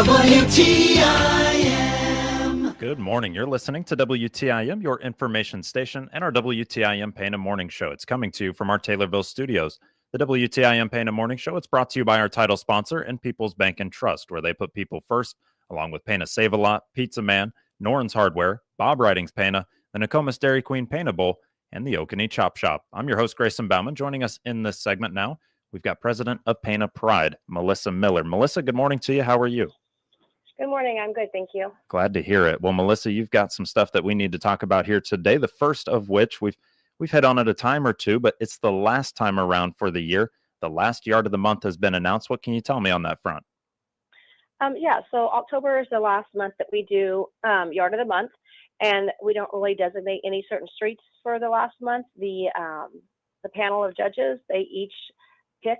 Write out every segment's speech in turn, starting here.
WTIM. Good morning. You're listening to WTIM, your information station, and our WTIM Pana Morning Show. It's coming to you from our Taylorville studios. The WTIM Pana Morning Show, it's brought to you by our title sponsor and People's Bank and Trust, where they put people first, along with Pana Save-A-Lot, Pizza Man, Noren's Hardware, Bob Riding's Pana, the Nokomis Dairy Queen Pana Bowl, and the Okanee Chop Shop. I'm your host, Grayson Bauman. Joining us in this segment now, we've got President of Pana Pride, Melissa Miller. Melissa, good morning to you. How are you? Good morning. I'm good. Thank you. Glad to hear it. Well, Melissa, you've got some stuff that we need to talk about here today. The first of which we've hit on it a time or two, but it's the last time around for the year. The last yard of the month has been announced. What can you tell me on that front? So October is the last month that we do yard of the month, and we don't really designate any certain streets for the last month. The panel of judges, they each pick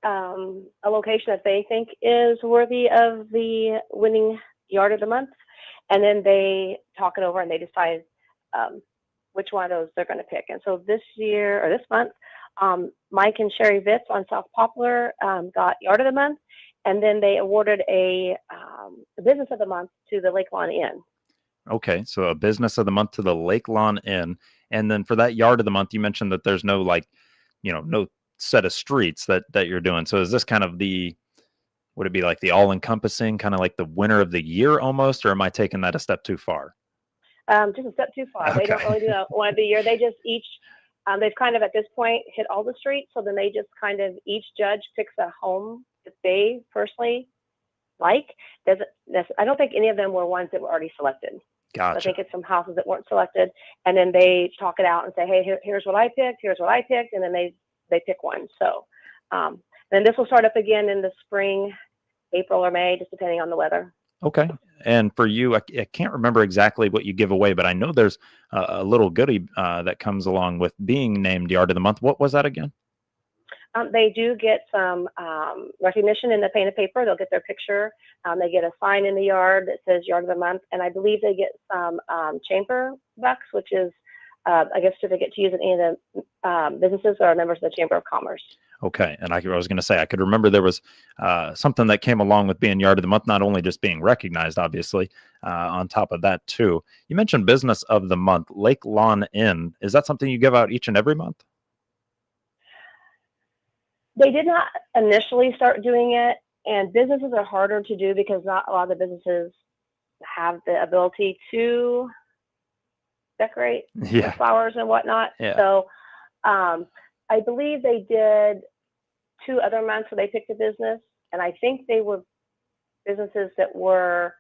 a location that they think is worthy of the winning yard of the month, and then they talk it over and they decide which one of those they're going to pick. And so this month, Mike and Sherry Vitz on South Poplar got yard of the month, and then they awarded a business of the month to the Lake Lawn Inn. Okay, so a business of the month to the Lake Lawn Inn. And then for that yard of the month, you mentioned that there's no no set of streets that you're doing. So is this kind of would it be like the all-encompassing, kind of like the winner of the year almost, or am I taking that a step too far? Just a step too far. Okay. They don't really do one of the year. They just each, they've kind of at this point hit all the streets. So then they just kind of, each judge picks a home that they personally like. I don't think any of them were ones that were already selected. Gotcha. I think it's some houses that weren't selected, and then they talk it out and say, hey, here's what I picked, and then they pick one. So then this will start up again in the spring, April or May, just depending on the weather. Okay. And for you, I can't remember exactly what you give away, but I know there's a little goodie that comes along with being named Yard of the Month. What was that again? They do get some recognition in the Pana paper. They'll get their picture. They get a sign in the yard that says Yard of the Month. And I believe they get some chamber bucks, which is, I guess, certificate to use in any of the businesses or members of the Chamber of Commerce. Okay. And I was going to say, I could remember there was something that came along with being Yard of the Month, not only just being recognized, obviously, on top of that, too. You mentioned Business of the Month, Lake Lawn Inn. Is that something you give out each and every month? They did not initially start doing it, and businesses are harder to do because not a lot of the businesses have the ability to decorate with flowers and whatnot. Yeah. So I believe they did 2 other months where they picked a business, and I think they were businesses that were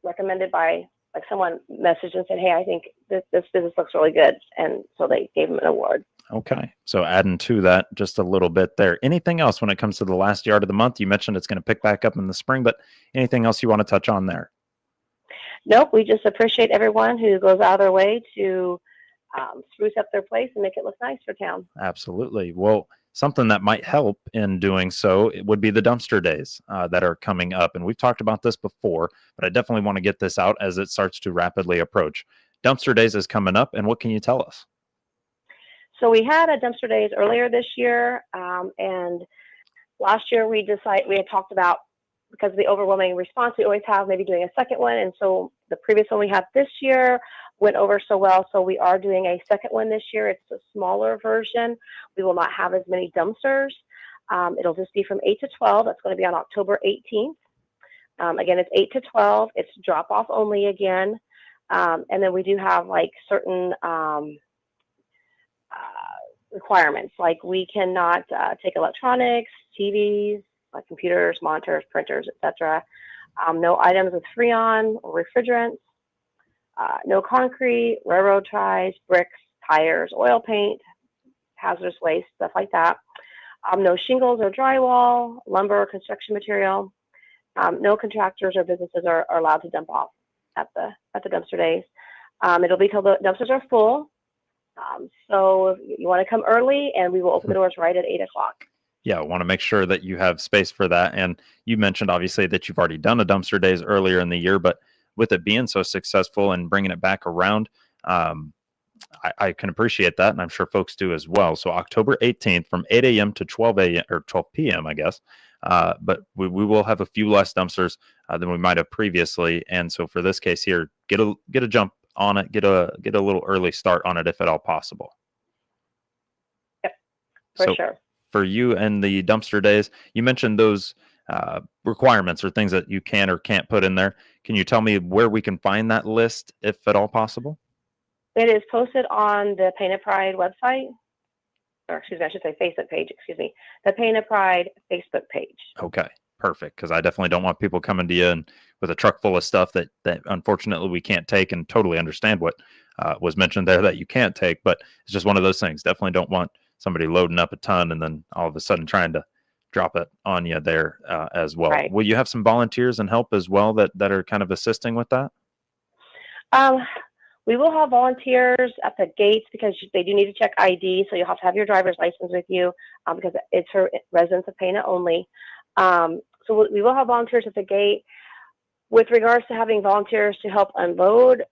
recommended by, like, someone messaged and said, hey, I think this business looks really good, and so they gave them an award. Okay. So adding to that just a little bit there. Anything else when it comes to the last yard of the month? You mentioned it's going to pick back up in the spring, but anything else you want to touch on there? Nope. We just appreciate everyone who goes out of their way to spruce up their place and make it look nice for town. Absolutely. Well, something that might help in doing so, it would be the dumpster days that are coming up. And we've talked about this before, but I definitely want to get this out as it starts to rapidly approach. Dumpster days is coming up, and what can you tell us? So we had a dumpster days earlier this year, and last year we had talked about, because of the overwhelming response we always have, maybe doing a second one. And so the previous one we had this year went over so well, so we are doing a second one this year. It's a smaller version. We will not have as many dumpsters. It'll just be from 8 to 12. That's going to be on October 18th. Again, it's 8 to 12. It's drop-off only again. And then we do have, like, certain requirements, like we cannot take electronics, TVs, like computers, monitors, printers, etc. No items with Freon or refrigerants. No concrete, railroad ties, bricks, tires, oil paint, hazardous waste, stuff like that. No shingles or drywall, lumber or construction material. No contractors or businesses are allowed to dump off at the dumpster days. It'll be till the dumpsters are full. So if you want to come early, and we will open the doors right at 8 o'clock. Yeah, I want to make sure that you have space for that. And you mentioned, obviously, that you've already done a dumpster days earlier in the year, but with it being so successful and bringing it back around, I can appreciate that, and I'm sure folks do as well. So October 18th from 8 a.m. to 12 a.m. or 12 p.m., I guess, but we will have a few less dumpsters than we might have previously. And so for this case here, get a jump on it, get a little early start on it if at all possible. Yep, for So sure. for you and the dumpster days, you mentioned those requirements or things that you can or can't put in there. Can you tell me where we can find that list, if at all possible? It is posted on the Pain of Pride website, or excuse me, I should say Facebook page, the Pain of Pride Facebook page. Okay, perfect. Because I definitely don't want people coming to you and with a truck full of stuff that unfortunately we can't take, and totally understand what was mentioned there that you can't take, but it's just one of those things. Definitely don't want somebody loading up a ton and then all of a sudden trying to drop it on you there as well. Right. Will you have some volunteers and help as well that are kind of assisting with that? We will have volunteers at the gates because they do need to check ID, so you'll have to have your driver's license with you because it's for residents of Pana only. So we will have volunteers at the gate. With regards to having volunteers to help unload,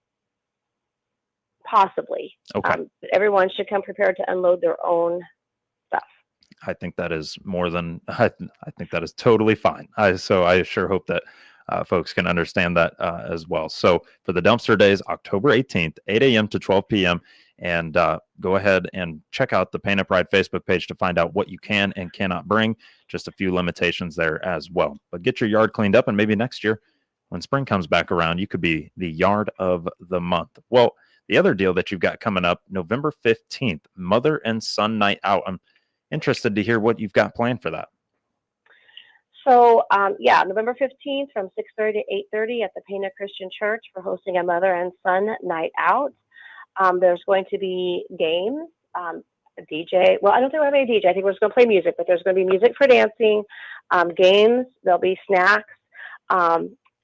possibly. Okay. Everyone should come prepared to unload their own stuff. I think that is I think that is totally fine. So I sure hope that folks can understand that as well. So for the dumpster days, October 18th, 8 a.m. to 12 p.m. And go ahead and check out the Pain of Pride Facebook page to find out what you can and cannot bring. Just a few limitations there as well. But get your yard cleaned up, and maybe next year when spring comes back around, you could be the yard of the month. Well, the other deal that you've got coming up, November 15th, Mother and Son Night Out. I'm interested to hear what you've got planned for that. So, November 15th from 6:30 to 8:30 at the Pana Christian Church, we're hosting a Mother and Son Night Out. There's going to be games, a DJ. Well, I don't think we're having a DJ. I think we're just going to play music, but there's going to be music for dancing, games. There'll be snacks.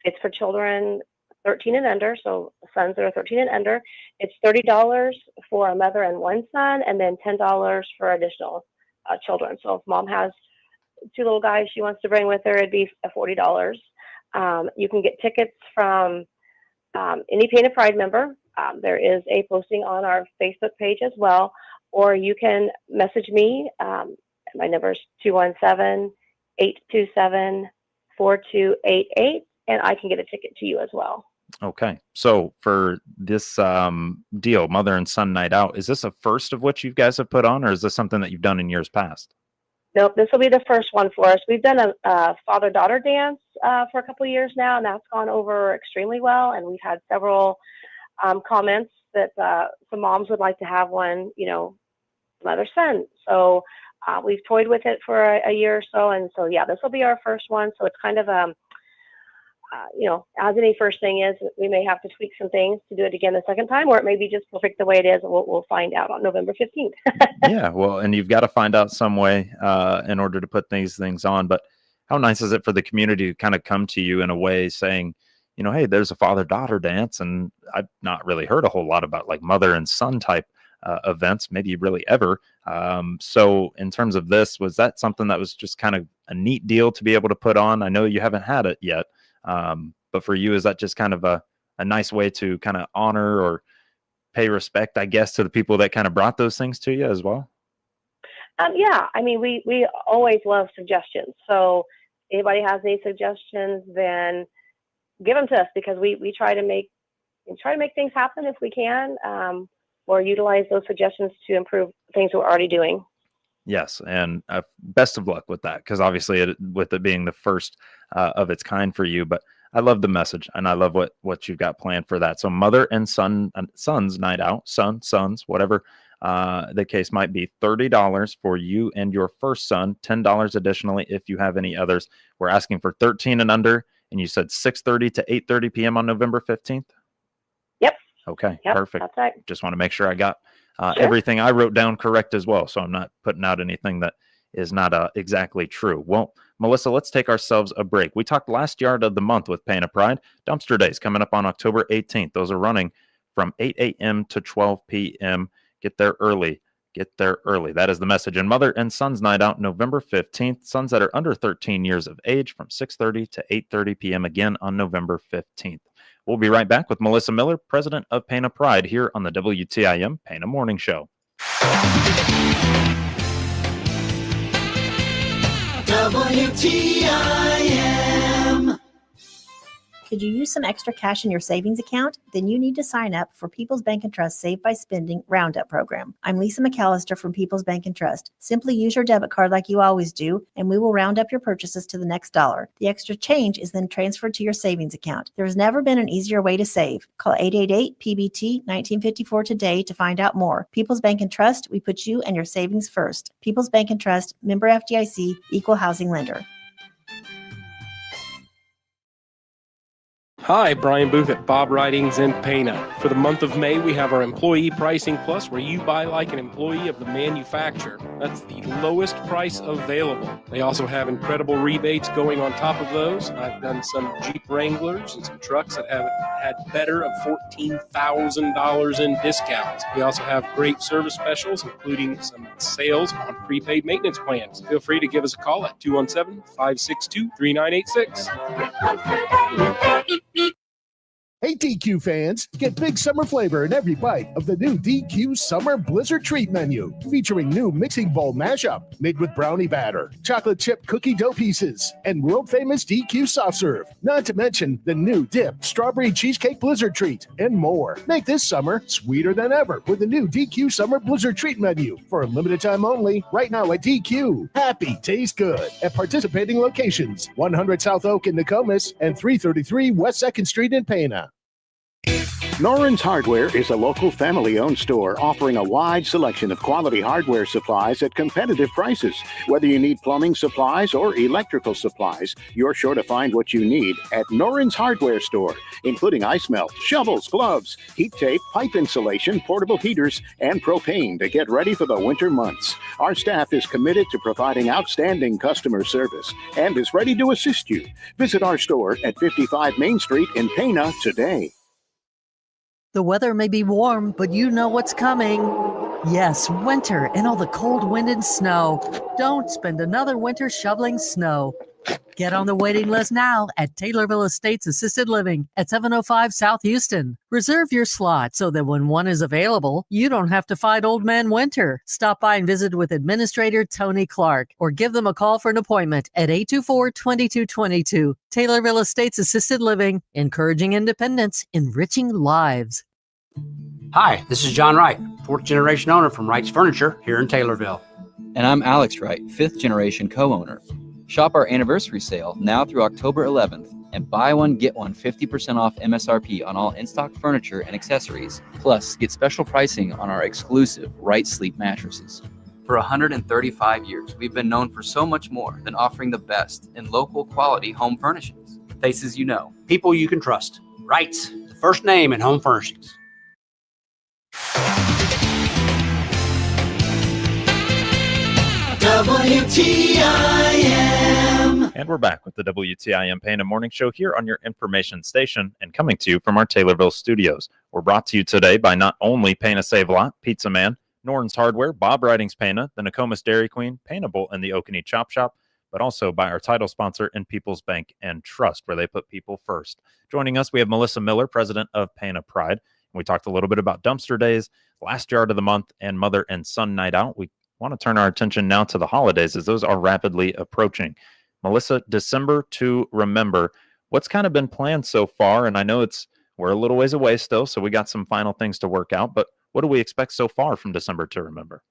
It's for children 13 and under, so sons that are 13 and under. It's $30 for a mother and one son, and then $10 for additional children. So if mom has two little guys she wants to bring with her, it'd be $40. You can get tickets from any Pain of Pride member. There is a posting on our Facebook page as well, or you can message me. My number is 217-827-4288, and I can get a ticket to you as well. Okay. So for this deal, Mother and Son Night Out, is this a first of what you guys have put on, or is this something that you've done in years past? Nope, this will be the first one for us. We've done a father-daughter dance for a couple of years now, and that's gone over extremely well. And we've had several comments that some moms would like to have one, mother-son. So we've toyed with it for a year or so. And so, this will be our first one. So it's kind of, as any first thing is, we may have to tweak some things to do it again the second time, or it may be just perfect the way it is. We'll find out on November 15th. Yeah, well, and you've got to find out some way in order to put these things on. But how nice is it for the community to kind of come to you in a way saying, hey, there's a father-daughter dance, and I've not really heard a whole lot about like mother and son type events, maybe really ever. So in terms of this, was that something that was just kind of a neat deal to be able to put on? I know you haven't had it yet. But for you, is that just kind of a nice way to kind of honor or pay respect, I guess, to the people that kind of brought those things to you as well? Yeah, I mean, we always love suggestions. So if anybody has any suggestions, then give them to us, because we try to make things happen if we can, or utilize those suggestions to improve things we're already doing. Yes, and best of luck with that, because obviously with it being the first of its kind for you. But I love the message, and I love what you've got planned for that. So Mother and Sons Night Out, sons, whatever the case might be, $30 for you and your first son, $10 additionally if you have any others. We're asking for 13 and under, and you said 6:30 to 8:30 p.m. on November 15th? Yep. Okay, yep, perfect. That's right. Just want to make sure I got Sure. everything I wrote down correct as well, so I'm not putting out anything that is not exactly true. Well, Melissa, let's take ourselves a break. We talked last yard of the month with Pain of Pride. Dumpster Days coming up on October 18th. Those are running from 8 a.m. to 12 p.m. Get there early. Get there early. That is the message. And Mother and Sons Night Out, November 15th. Sons that are under 13 years of age from 6:30 to 8:30 p.m. again on November 15th. We'll be right back with Melissa Miller, president of Pain of Pride, here on the WTIM Pana Morning Show. WTIM. Could you use some extra cash in your savings account? Then you need to sign up for People's Bank and Trust Save by Spending Roundup program. I'm Lisa McAllister from People's Bank and Trust. Simply use your debit card like you always do, and we will round up your purchases to the next dollar. The extra change is then transferred to your savings account. There has never been an easier way to save. Call 888-PBT-1954 today to find out more. People's Bank and Trust, we put you and your savings first. People's Bank and Trust, member FDIC, equal housing lender. Hi, Brian Booth at Bob Writings in Pana. For the month of May, we have our Employee Pricing Plus, where you buy like an employee of the manufacturer. That's the lowest price available. They also have incredible rebates going on top of those. I've done some Jeep Wranglers and some trucks that have had better of $14,000 in discounts. We also have great service specials, including some sales on prepaid maintenance plans. Feel free to give us a call at 217-562-3986. Hey DQ fans, get big summer flavor in every bite of the new DQ Summer Blizzard Treat menu, featuring new mixing bowl mashup made with brownie batter, chocolate chip cookie dough pieces, and world famous DQ soft serve. Not to mention the new dip strawberry cheesecake Blizzard Treat and more. Make this summer sweeter than ever with the new DQ Summer Blizzard Treat menu for a limited time only right now at DQ. Happy tastes good at participating locations: 100 South Oak in Nokomis and 333 West 2nd Street in Pana. Noren's Hardware is a local family-owned store offering a wide selection of quality hardware supplies at competitive prices. Whether you need plumbing supplies or electrical supplies, you're sure to find what you need at Noren's Hardware Store, including ice melt, shovels, gloves, heat tape, pipe insulation, portable heaters, and propane to get ready for the winter months. Our staff is committed to providing outstanding customer service and is ready to assist you. Visit our store at 55 Main Street in Pana today. The weather may be warm, but you know what's coming. Yes, winter and all the cold wind and snow. Don't spend another winter shoveling snow. Get on the waiting list now at Taylorville Estates Assisted Living at 705 South Houston. Reserve your slot so that when one is available, you don't have to fight old man winter. Stop by and visit with Administrator Tony Clark or give them a call for an appointment at 824-2222. Taylorville Estates Assisted Living, encouraging independence, enriching lives. Hi, this is John Wright, fourth generation owner from Wright's Furniture here in Taylorville. And I'm Alex Wright, fifth generation co-owner. Shop our anniversary sale now through October 11th and buy one, get one 50% off MSRP on all in-stock furniture and accessories. Plus, get special pricing on our exclusive Wright Sleep mattresses. For 135 years, we've been known for so much more than offering the best in local quality home furnishings. Faces you know. People you can trust. Wright's, the first name in home furnishings. WTIM. And we're back with the WTIM Pana Morning Show here on your information station and coming to you from our Taylorville studios. We're brought to you today by not only Pana Save Lot, Pizza Man, Noren's Hardware, Bob Writings Pana, the Nokomis Dairy Queen, Pana Bowl, and the Oconee Chop Shop, but also by our title sponsor in People's Bank and Trust, where they put people first. Joining us, we have Melissa Miller, president of Pana Pride. We talked a little bit about dumpster days, last yard of the month, and mother and son night out. We want to turn our attention now to the holidays as those are rapidly approaching. Melissa, December to remember, what's kind of been planned so far? And I know we're a little ways away still, so we got some final things to work out, but what do we expect so far from December to remember?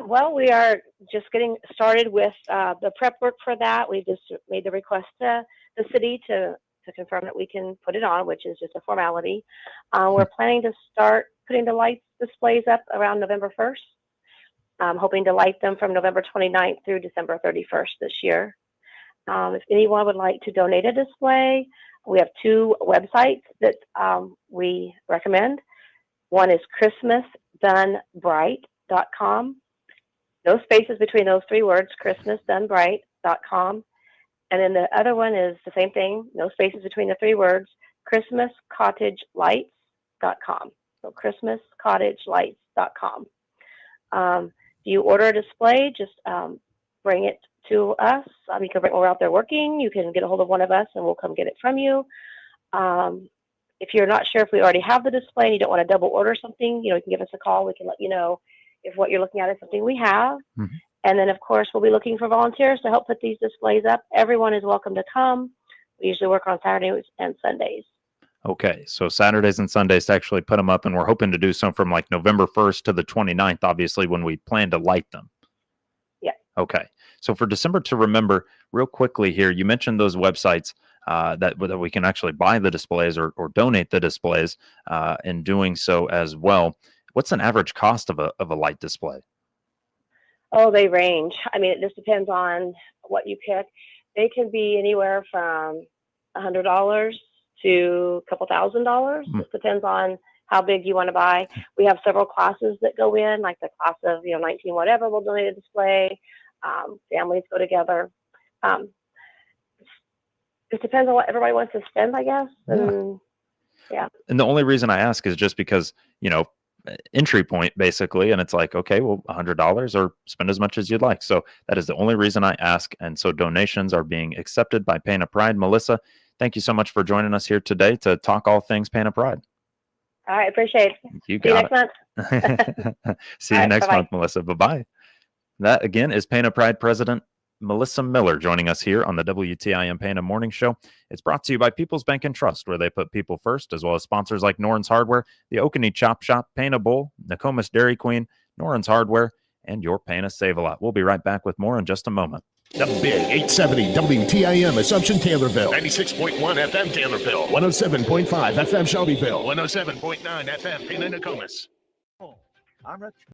Well, we are just getting started with the prep work for that. We just made the request to the city to confirm that we can put it on, which is just a formality. We're planning to start putting the light displays up around November 1st. I'm hoping to light them from November 29th through December 31st this year. If anyone would like to donate a display, we have two websites that we recommend. One is christmasdonebright.com. No spaces between those three words, christmasdonebright.com. And then the other one is the same thing, no spaces between the three words, christmascottagelights.com. So christmascottagelights.com. If you order a display, just bring it to us. You can bring it when we're out there working. You can get a hold of one of us and we'll come get it from you. If you're not sure if we already have the display and you don't want to double order something, you can give us a call. We can let you know if what you're looking at is something we have. Mm-hmm. And then, of course, we'll be looking for volunteers to help put these displays up. Everyone is welcome to come. We usually work on Saturdays and Sundays. Okay, so Saturdays and Sundays to actually put them up, and we're hoping to do some from like November 1st to the 29th, obviously, when we plan to light them. Yeah. Okay, so for December to remember, real quickly here, you mentioned those websites that we can actually buy the displays or donate the displays in doing so as well. What's an average cost of a light display? Oh, they range. I mean, it just depends on what you pick. They can be anywhere from $100 to a couple $1,000. Just depends on how big you want to buy. We have several classes that go in, like the class of 19 whatever will donate a display. Families go together. It depends on what everybody wants to spend, I guess. And And the only reason I ask is just because entry point basically, and it's like, okay, well, $100 or spend as much as you'd like. So that is the only reason I ask. And so donations are being accepted by Pana Pride. Melissa, thank you so much for joining us here today to talk all things Pana Pride. All right, appreciate it. You See you got next it. month. See you All right, next bye-bye. month, Melissa. Bye-bye. That again is Pana Pride President Melissa Miller joining us here on the WTIM Pana Morning Show. It's brought to you by People's Bank and Trust, where they put people first, as well as sponsors like Noren's Hardware, the Oconee Chop Shop, Pana Bowl, Nokomis Dairy Queen, Noren's Hardware, and your Pana Save-A-Lot. We'll be right back with more in just a moment. The Big 870 WTIM Assumption Taylorville. 96.1 FM Taylorville. 107.5 FM Shelbyville. 107.9 FM Pana Nokomis. I'm Rich.